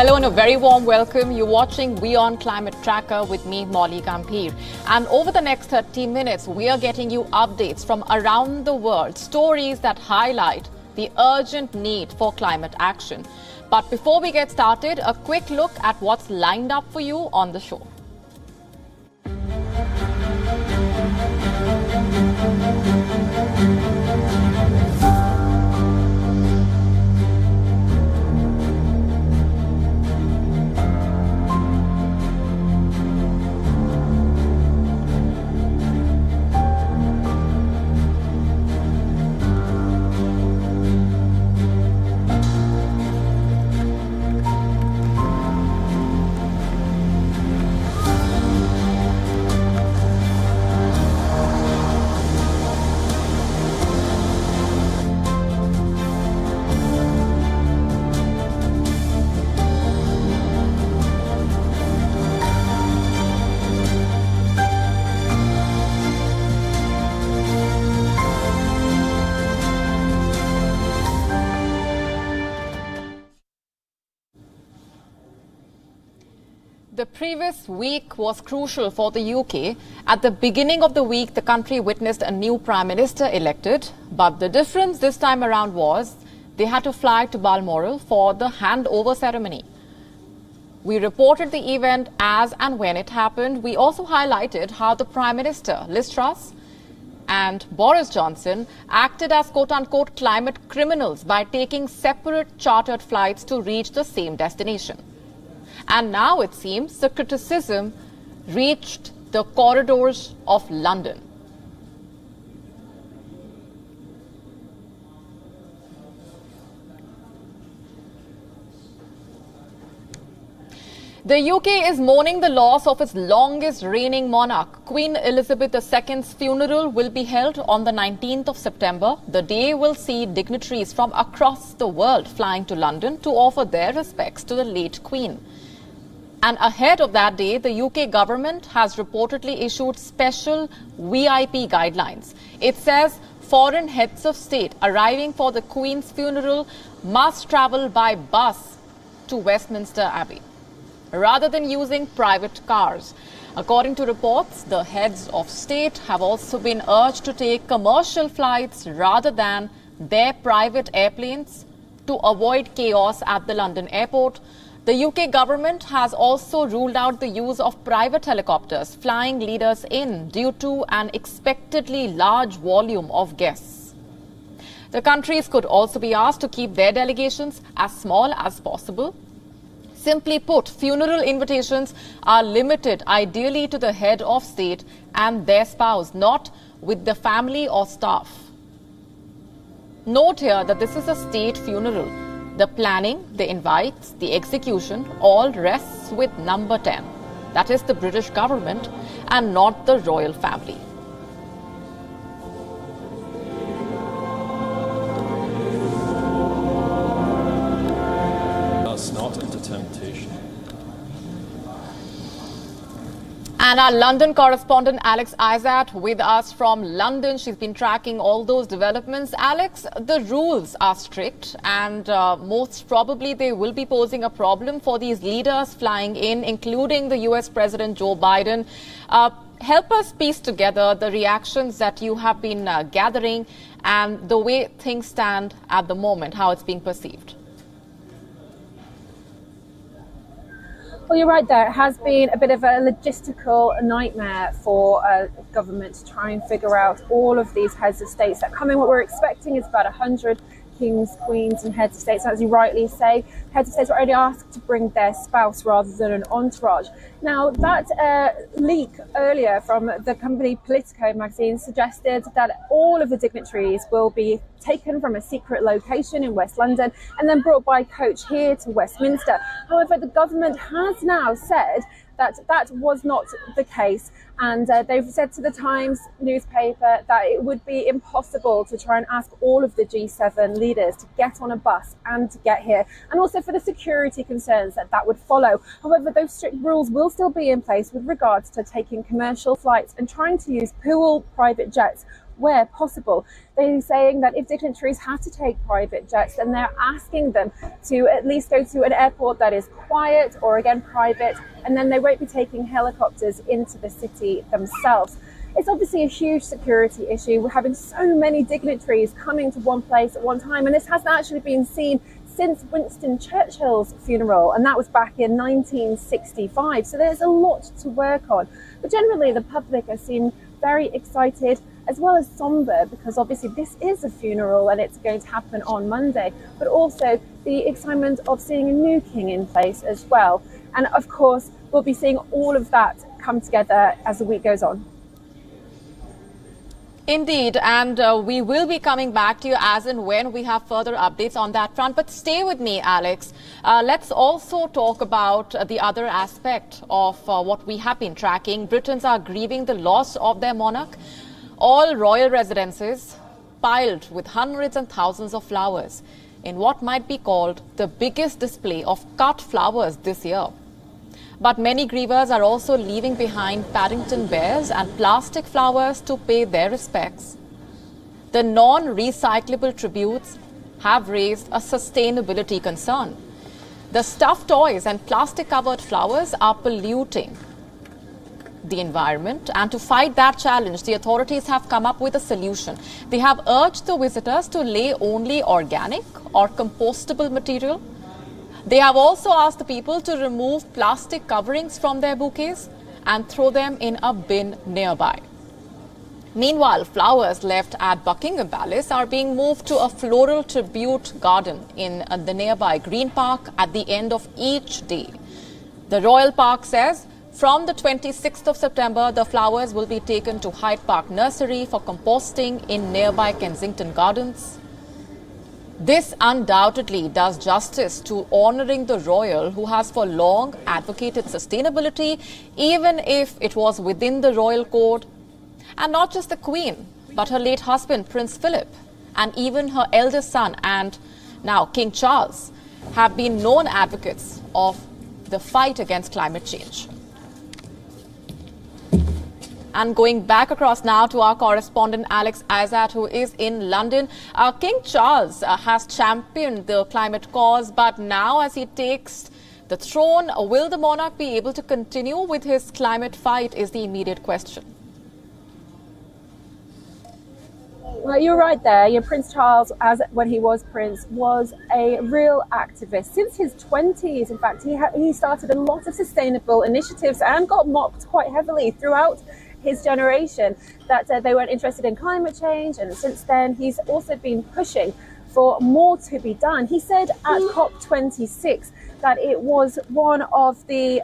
Hello and a very warm welcome. You're watching WION Climate Tracker with me, Molly Gambhir. And over the next 30 minutes, we are getting you updates from around the world, stories that highlight the urgent need for climate action. But before we get started, a quick look at what's lined up for you on the show. The previous week was crucial for the UK. At the beginning of the week, the country witnessed a new Prime Minister elected. But the difference this time around was they had to fly to Balmoral for the handover ceremony. We reported the event as and when it happened. We also highlighted how the Prime Minister, Liz Truss, and Boris Johnson acted as quote-unquote climate criminals by taking separate chartered flights to reach the same destination. And now it seems the criticism reached the corridors of London. The UK is mourning the loss of its longest reigning monarch. Queen Elizabeth II's funeral will be held on the 19th of September. The day will see dignitaries from across the world flying to London to offer their respects to the late Queen. And ahead of that day, the UK government has reportedly issued special VIP guidelines. It says foreign heads of state arriving for the Queen's funeral must travel by bus to Westminster Abbey, rather than using private cars. According to reports, the heads of state have also been urged to take commercial flights rather than their private airplanes to avoid chaos at the London airport. The UK government has also ruled out the use of private helicopters flying leaders in due to an expectedly large volume of guests. The countries could also be asked to keep their delegations as small as possible. Simply put, funeral invitations are limited ideally to the head of state and their spouse, not with the family or staff. Note here that this is a state funeral. The planning, the invites, the execution all rests with number 10. That is the British government and not the royal family. Us not into temptation. And our London correspondent Alex Issac with us from London. She's been tracking all those developments. Alex, the rules are strict and most probably they will be posing a problem for these leaders flying in, including the US President Joe Biden. Help us piece together the reactions that you have been gathering and the way things stand at the moment, how it's being perceived. Well, you're right there. It has been a bit of a logistical nightmare for government to try and figure out all of these heads of states that come in. What we're expecting is about 100 kings, queens and heads of states. As you rightly say, heads of states were only asked to bring their spouse rather than an entourage. Now, that leak earlier from the company Politico magazine suggested that all of the dignitaries will be taken from a secret location in West London and then brought by coach here to Westminster. However, the government has now said that that was not the case, and they've said to the Times newspaper that it would be impossible to try and ask all of the G7 leaders to get on a bus and to get here, and also for the security concerns that would follow. However, those strict rules will still be in place with regards to taking commercial flights and trying to use pool private jets where possible. They're saying that if dignitaries have to take private jets, then they're asking them to at least go to an airport that is quiet or, again, private, and then they won't be taking helicopters into the city themselves. It's obviously a huge security issue. We're having so many dignitaries coming to one place at one time, and this hasn't actually been seen since Winston Churchill's funeral, and that was back in 1965. So there's a lot to work on. But generally, the public are seen very excited as well as somber, because obviously this is a funeral and it's going to happen on Monday, but also the excitement of seeing a new king in place as well. And of course, we'll be seeing all of that come together as the week goes on. Indeed, and we will be coming back to you as and when we have further updates on that front. But stay with me, Alex. Let's also talk about the other aspect of what we have been tracking. Britons are grieving the loss of their monarch. All royal residences piled with hundreds and thousands of flowers in what might be called the biggest display of cut flowers this year. But many grievers are also leaving behind Paddington bears and plastic flowers to pay their respects. The non-recyclable tributes have raised a sustainability concern. The stuffed toys and plastic-covered flowers are polluting the environment, and to fight that challenge, the authorities have come up with a solution. They have urged the visitors to lay only organic or compostable material. They have also asked the people to remove plastic coverings from their bouquets and throw them in a bin nearby. Meanwhile, flowers left at Buckingham Palace are being moved to a floral tribute garden in the nearby Green Park at the end of each day. The Royal Park says from the 26th of September, the flowers will be taken to Hyde Park Nursery for composting in nearby Kensington Gardens. This undoubtedly does justice to honouring the royal who has for long advocated sustainability, even if it was within the royal code. And not just the Queen, but her late husband, Prince Philip, and even her eldest son and now King Charles have been known advocates of the fight against climate change. And going back across now to our correspondent Alex Issac, who is in London. King Charles has championed the climate cause, but now as he takes the throne, will the monarch be able to continue with his climate fight is the immediate question. Well, you're right there. Prince Charles, as when he was prince, was a real activist. Since his 20s, in fact, he started a lot of sustainable initiatives and got mocked quite heavily throughout his generation that they weren't interested in climate change. And since then, he's also been pushing for more to be done. He said at COP26 that it was one of the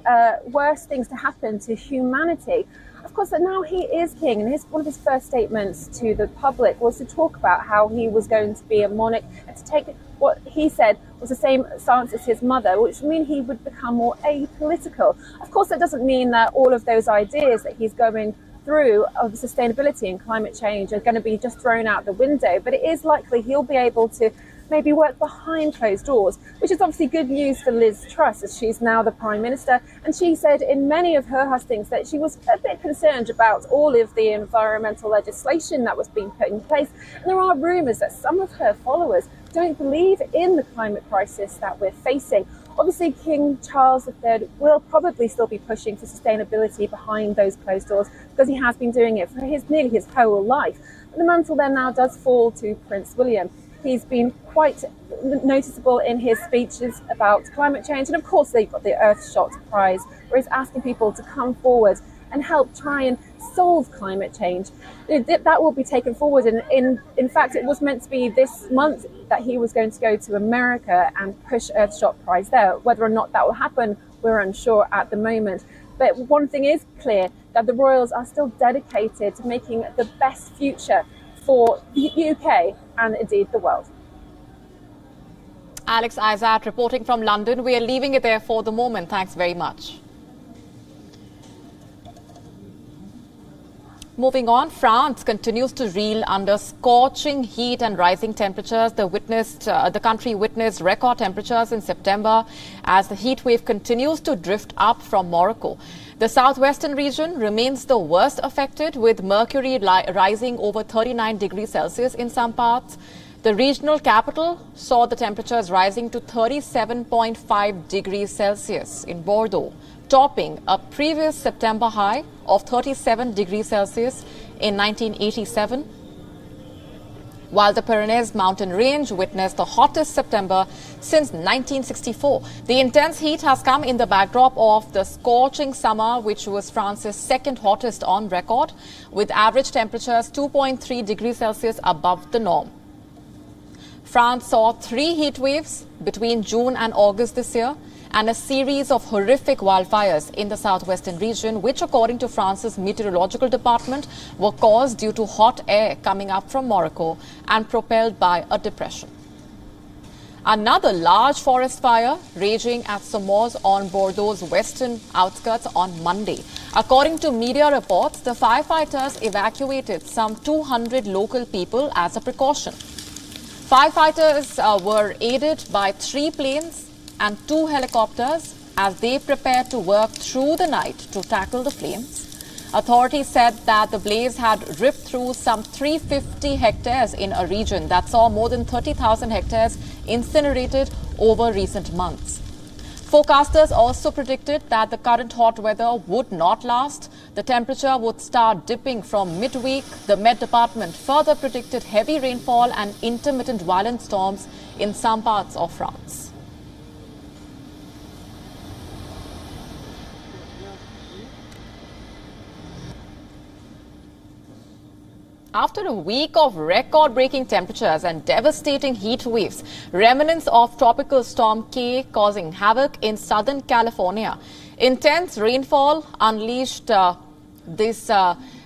worst things to happen to humanity. Of course, that now he is king, and one of his first statements to the public was to talk about how he was going to be a monarch and to take what he said was the same stance as his mother, which would mean he would become more apolitical. Of course, that doesn't mean that all of those ideas that he's going through of sustainability and climate change are going to be just thrown out the window, but it is likely he'll be able to maybe work behind closed doors, which is obviously good news for Liz Truss, as she's now the Prime Minister. And she said in many of her hustings that she was a bit concerned about all of the environmental legislation that was being put in place. And there are rumours that some of her followers don't believe in the climate crisis that we're facing. Obviously, King Charles III will probably still be pushing for sustainability behind those closed doors because he has been doing it for nearly his whole life. But the mantle then now does fall to Prince William. He's been quite noticeable in his speeches about climate change. And of course, they've got the Earthshot Prize, where he's asking people to come forward and help try and solve climate change. That will be taken forward. And in fact, it was meant to be this month that he was going to go to America and push Earthshot Prize there. Whether or not that will happen, we're unsure at the moment. But one thing is clear, that the royals are still dedicated to making the best future for the UK and indeed the world. Alex Issac reporting from London. We are leaving it there for the moment. Thanks very much. Moving on, France continues to reel under scorching heat and rising temperatures. The country witnessed record temperatures in September as the heat wave continues to drift up from Morocco. The southwestern region remains the worst affected, with mercury rising over 39 degrees Celsius in some parts. The regional capital saw the temperatures rising to 37.5 degrees Celsius in Bordeaux, topping a previous September high of 37 degrees Celsius in 1987, while the Pyrenees mountain range witnessed the hottest September since 1964. The intense heat has come in the backdrop of the scorching summer, which was France's second hottest on record, with average temperatures 2.3 degrees Celsius above the norm. France saw 3 heat waves between June and August this year, and a series of horrific wildfires in the southwestern region, which, according to France's meteorological department, were caused due to hot air coming up from Morocco and propelled by a depression. Another large forest fire raging at Sommers on Bordeaux's western outskirts on Monday. According to media reports, the firefighters evacuated some 200 local people as a precaution. Firefighters were aided by 3 planes and 2 helicopters as they prepared to work through the night to tackle the flames. Authorities said that the blaze had ripped through some 350 hectares in a region that saw more than 30,000 hectares incinerated over recent months. Forecasters also predicted that the current hot weather would not last. The temperature would start dipping from midweek. The Met Department further predicted heavy rainfall and intermittent violent storms in some parts of France. After a week of record-breaking temperatures and devastating heat waves, remnants of Tropical Storm K causing havoc in Southern California. Intense rainfall unleashed this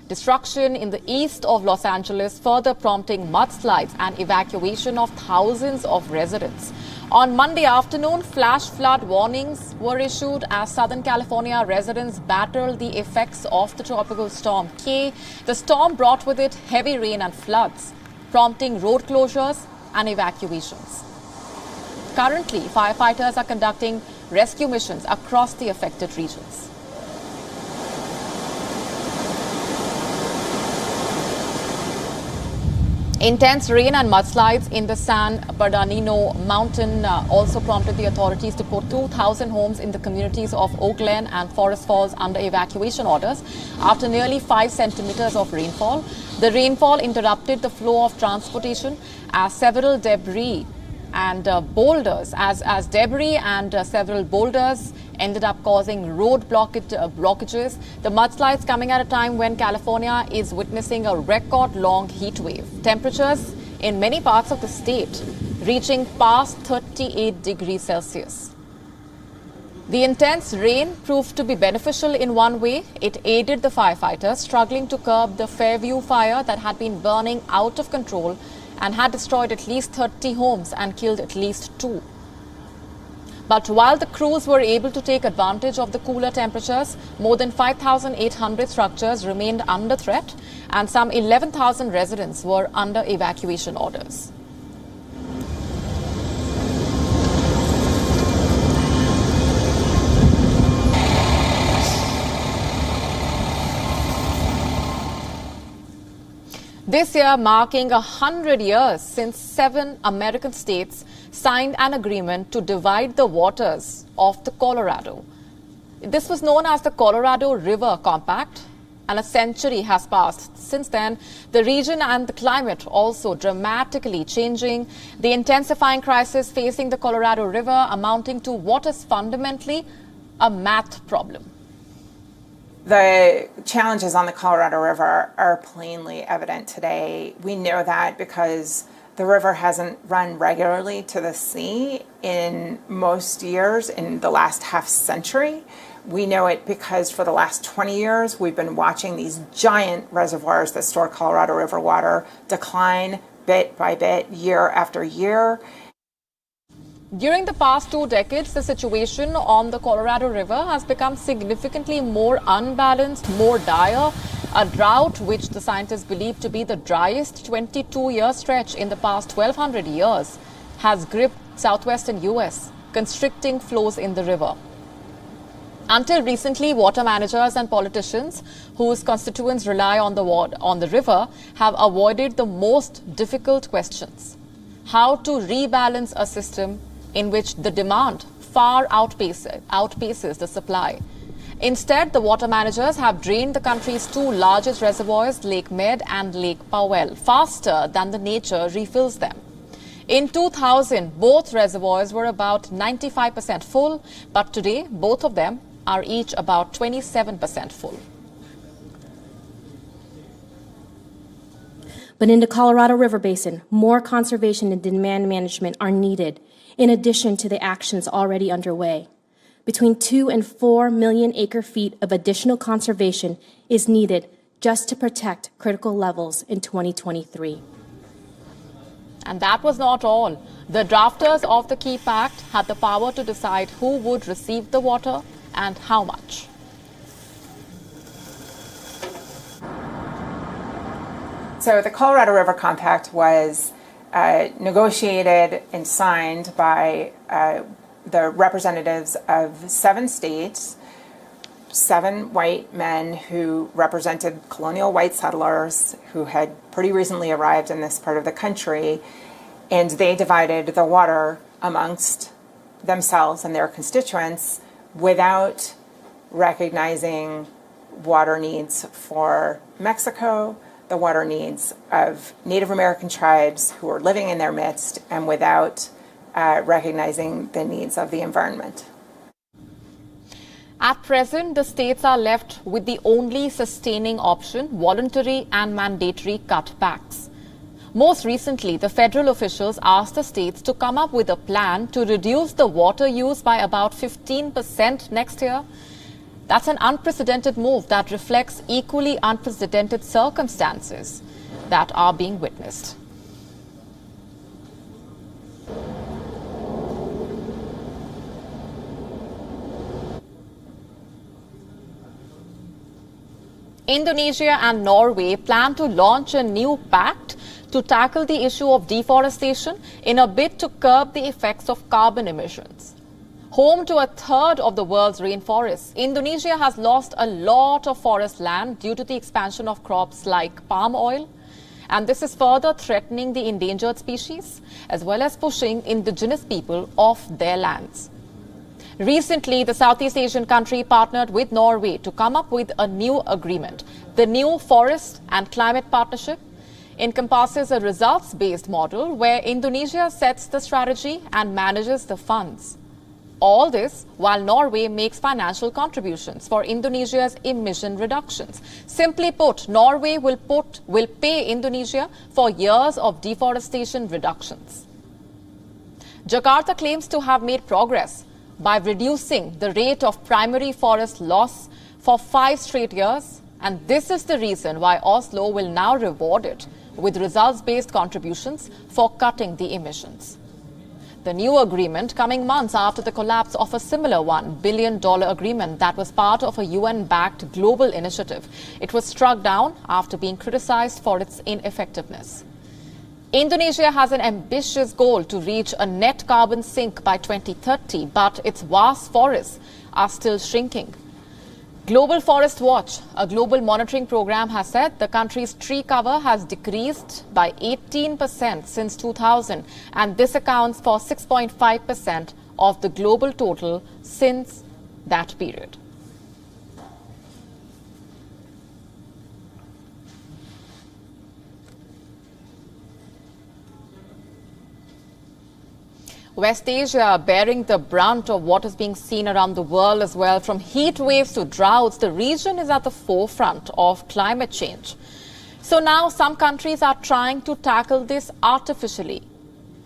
destruction in the east of Los Angeles, further prompting mudslides and evacuation of thousands of residents. On Monday afternoon, flash flood warnings were issued as Southern California residents battled the effects of the Tropical Storm K. The storm brought with it heavy rain and floods, prompting road closures and evacuations. Currently, firefighters are conducting rescue missions across the affected regions. Intense rain and mudslides in the San Bernardino mountain also prompted the authorities to put 2,000 homes in the communities of Oak Glen and Forest Falls under evacuation orders after nearly 5 centimeters of rainfall. The rainfall interrupted the flow of transportation as several debris and several boulders ended up causing road blockages. The mudslides coming at a time when California is witnessing a record-long heat wave. Temperatures in many parts of the state reaching past 38 degrees Celsius. The intense rain proved to be beneficial in one way. It aided the firefighters struggling to curb the Fairview fire that had been burning out of control and had destroyed at least 30 homes and killed at least 2. But while the crews were able to take advantage of the cooler temperatures, more than 5,800 structures remained under threat and some 11,000 residents were under evacuation orders. This year marking 100 years since 7 American states signed an agreement to divide the waters of the Colorado. This was known as the Colorado River Compact, and a century has passed since then. The region and the climate also dramatically changing. The intensifying crisis facing the Colorado River amounting to what is fundamentally a math problem. The challenges on the Colorado River are plainly evident today. We know that because the river hasn't run regularly to the sea in most years in the last half century. We know it because for the last 20 years, we've been watching these giant reservoirs that store Colorado River water decline bit by bit, year after year. During the past 2 decades, the situation on the Colorado River has become significantly more unbalanced, more dire. A drought which the scientists believe to be the driest 22-year stretch in the past 1,200 years has gripped southwestern US, constricting flows in the river. Until recently, water managers and politicians whose constituents rely on the river have avoided the most difficult questions: how to rebalance a system in which the demand far outpaces the supply. Instead, the water managers have drained the country's two largest reservoirs, Lake Mead and Lake Powell, faster than the nature refills them. In 2000, both reservoirs were about 95% full, but today both of them are each about 27% full. But in the Colorado River Basin, more conservation and demand management are needed, in addition to the actions already underway. Between 2 and 4 million acre-feet of additional conservation is needed just to protect critical levels in 2023. And that was not all. The drafters of the key pact had the power to decide who would receive the water and how much. So the Colorado River Compact was negotiated and signed by the representatives of 7 states, 7 white men who represented colonial white settlers who had pretty recently arrived in this part of the country, and they divided the water amongst themselves and their constituents without recognizing water needs for Mexico, the water needs of Native American tribes who were living in their midst, and without recognizing the needs of the environment. At present, the states are left with the only sustaining option: voluntary and mandatory cut pacts. Most recently, the federal officials asked the states to come up with a plan to reduce the water use by about 15% next year. That's an unprecedented move that reflects equally unprecedented circumstances that are being witnessed. Indonesia and Norway plan to launch a new pact to tackle the issue of deforestation in a bid to curb the effects of carbon emissions. Home to a third of the world's rainforests, Indonesia has lost a lot of forest land due to the expansion of crops like palm oil. And this is further threatening the endangered species, as well as pushing indigenous people off their lands. Recently, the Southeast Asian country partnered with Norway to come up with a new agreement. The new Forest and Climate Partnership encompasses a results-based model where Indonesia sets the strategy and manages the funds. All this while Norway makes financial contributions for Indonesia's emission reductions. Simply put, Norway will pay Indonesia for years of deforestation reductions. Jakarta claims to have made progress by reducing the rate of primary forest loss for 5 straight years, and this is the reason why Oslo will now reward it with results-based contributions for cutting the emissions. The new agreement coming months after the collapse of a similar $1 billion agreement that was part of a UN-backed global initiative. It was struck down after being criticized for its ineffectiveness. Indonesia has an ambitious goal to reach a net carbon sink by 2030, but its vast forests are still shrinking. Global Forest Watch, a global monitoring program, has said the country's tree cover has decreased by 18% since 2000, and this accounts for 6.5% of the global total since that period. West Asia bearing the brunt of what is being seen around the world as well. From heat waves to droughts, the region is at the forefront of climate change. So now some countries are trying to tackle this artificially,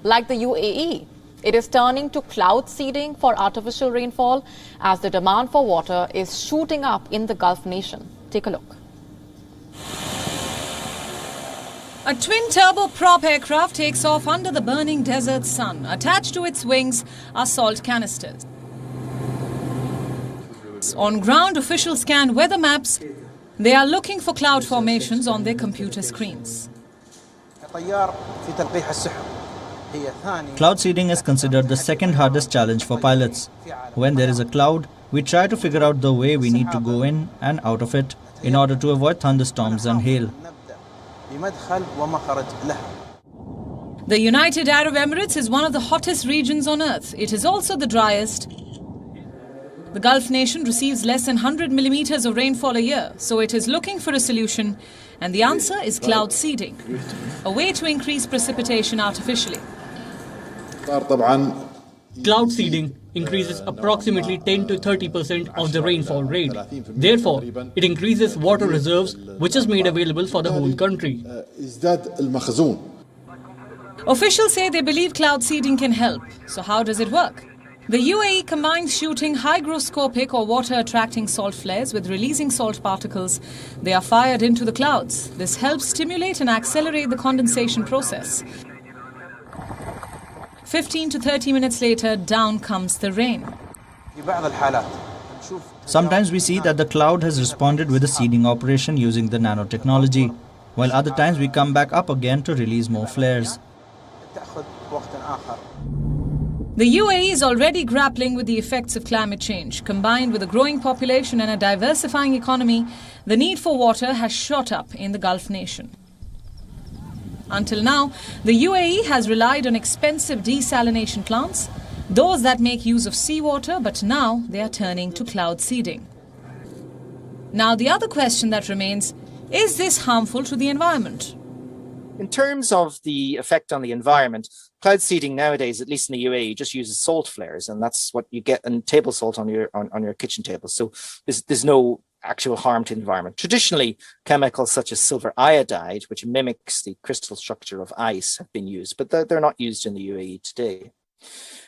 like the UAE. It is turning to cloud seeding for artificial rainfall as the demand for water is shooting up in the Gulf nation. Take a look. A twin-turboprop aircraft takes off under the burning desert sun. Attached to its wings are salt canisters. On ground, officials scan weather maps They are looking for cloud formations on their computer screens. Cloud seeding is considered the second hardest challenge for pilots. When there is a cloud, we try to figure out the way we need to go in and out of it in order to avoid thunderstorms and hail. The United Arab Emirates is one of the hottest regions on earth. It is also the driest. The Gulf nation receives less than 100 millimeters of rainfall a year, so it is looking for a solution, and the answer is cloud seeding, a way to increase precipitation artificially. Cloud seeding increases approximately 10 to 30% of the rainfall rate. Therefore, it increases water reserves, which is made available for the whole country. Officials say they believe cloud seeding can help. So how does it work? The UAE combines shooting hygroscopic or water-attracting salt flares with releasing salt particles. They are fired into the clouds. This helps stimulate and accelerate the condensation process. 15 to 30 minutes later, down comes the rain. Sometimes we see that the cloud has responded with a seeding operation using the nanotechnology, while other times we come back up again to release more flares. The UAE is already grappling with the effects of climate change. Combined with a growing population and a diversifying economy, the need for water has shot up in the Gulf nation. Until now, the UAE has relied on expensive desalination plants, those that make use of seawater, but now they are turning to cloud seeding. Now, the other question that remains, is this harmful to the environment? In terms of the effect on the environment, cloud seeding nowadays, at least in the UAE, just uses salt flares, and that's what you get in table salt on your kitchen table. So there's no actual harm to the environment. Traditionally, chemicals such as silver iodide, which mimics the crystal structure of ice, have been used, but they're not used in the UAE today.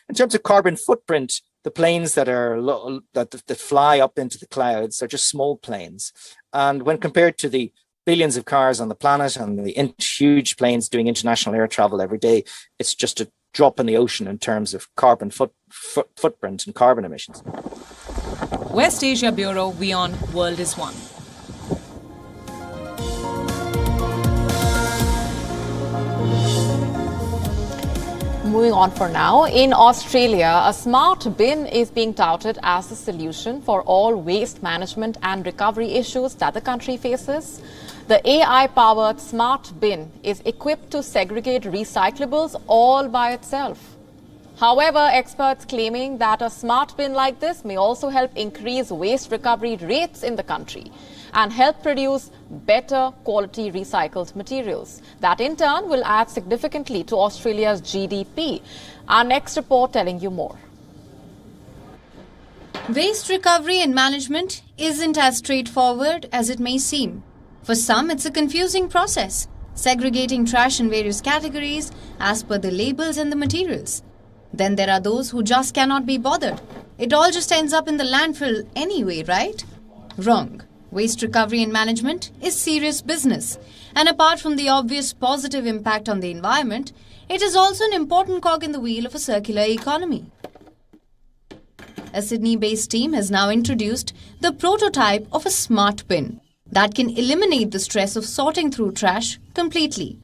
In terms of carbon footprint, the planes that that fly up into the clouds are just small planes, and when compared to the billions of cars on the planet and the huge planes doing international air travel every day, it's just a drop in the ocean in terms of carbon footprint and carbon emissions. West Asia Bureau, WION World is One. Moving on for now, in Australia, a smart bin is being touted as the solution for all waste management and recovery issues that the country faces. The AI-powered smart bin is equipped to segregate recyclables all by itself. However, experts claiming that a smart bin like this may also help increase waste recovery rates in the country and help produce better quality recycled materials. That in turn will add significantly to Australia's GDP. Our next report telling you more. Waste recovery and management isn't as straightforward as it may seem. For some, it's a confusing process, segregating trash in various categories as per the labels and the materials. Then there are those who just cannot be bothered. It all just ends up in the landfill anyway, right? Wrong. Waste recovery and management is serious business. And apart from the obvious positive impact on the environment, it is also an important cog in the wheel of a circular economy. A Sydney-based team has now introduced the prototype of a smart bin that can eliminate the stress of sorting through trash completely.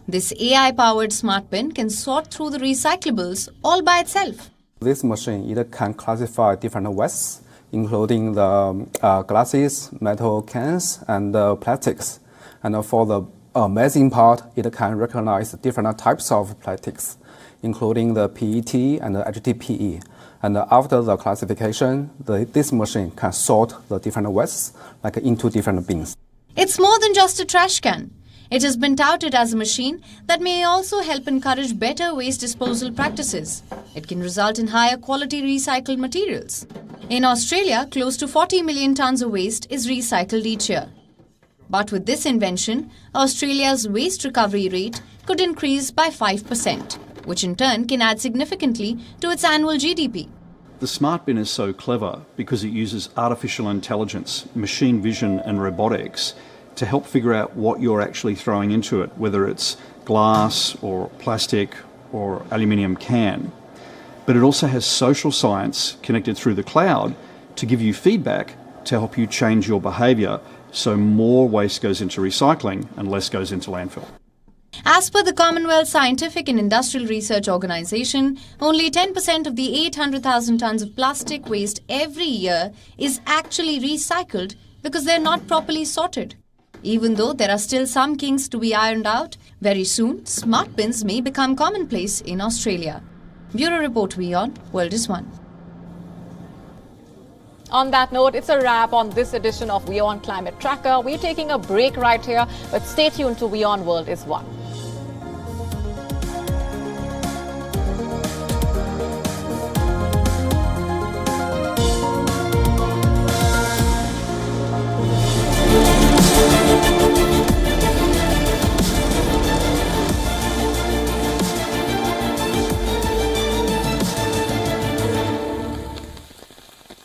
This AI-powered smart bin can sort through the recyclables all by itself. This machine can classify different wastes, including the glasses, metal cans, and plastics. And for the amazing part, it can recognize different types of plastics, including the PET and the HDPE. And after the classification, this machine can sort the different wastes into different bins. It's more than just a trash can. It has been touted as a machine that may also help encourage better waste disposal practices. It can result in higher quality recycled materials. In Australia, close to 40 million tons of waste is recycled each year. But with this invention, Australia's waste recovery rate could increase by 5%. Which in turn can add significantly to its annual GDP. The smart bin is so clever because it uses artificial intelligence, machine vision and robotics to help figure out what you're actually throwing into it, whether it's glass or plastic or aluminium can. But it also has social science connected through the cloud to give you feedback to help you change your behaviour so more waste goes into recycling and less goes into landfill. As per the Commonwealth Scientific and Industrial Research Organisation, only 10% of the 800,000 tonnes of plastic waste every year is actually recycled because they're not properly sorted. Even though there are still some kinks to be ironed out, very soon smart bins may become commonplace in Australia. Bureau Report, WION, World is One. On that note, it's a wrap on this edition of WION Climate Tracker. We're taking a break right here, but stay tuned to WION World is One.